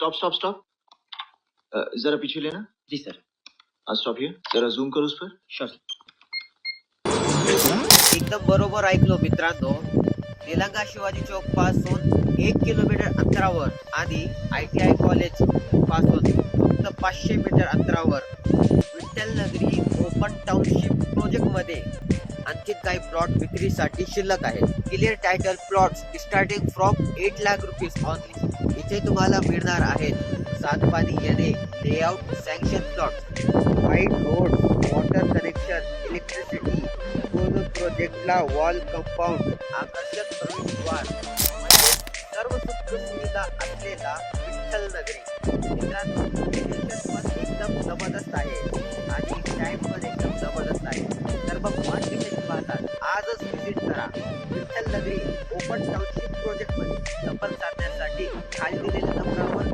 Stop stop stop, जरा पीछे लेना। जी सर। स्टॉप हियर, जरा जूम करो उस पर। श्योर। एकदम बरोबर ऐकलो मित्रांनो. निलंगा शिवाजी चौक पासून 1 किलोमीटर अंतरावर आणि ITI कॉलेज पासून फक्त 500 मीटर अंतरावर विठ्ठल नगरी ओपन टाउनशिप प्रोजेक्ट मध्ये आणखी काही प्लॉट विक्रीसाठी शिल्लक आहेत. Clear title plots starting from 8 lakh rupees only. इथे तुम्हाला मिळणार आहेत सातपानी येणे, layout sanction plot, wide road, water connection, electricity, प्रोजेक्टला वॉल कंपाऊंड, आकर्षक प्रवेशद्वार, म्हणजे सर्व सुख सुविधा असलेला विठ्ठल नगरी. मित्रांनो, लोकेशन पण एकदम जबरदस्त आहे आणि टाइम पण एकदम जबरदस्त आहे. तर मग वाट कशाची पाहतात, आजच व्हिजिट करा विठ्ठल नगरी ओपन टाउनशिप प्रोजेक्ट मध्ये. संपर्क साधण्यासाठी खाली दिलेल्या नंबरवर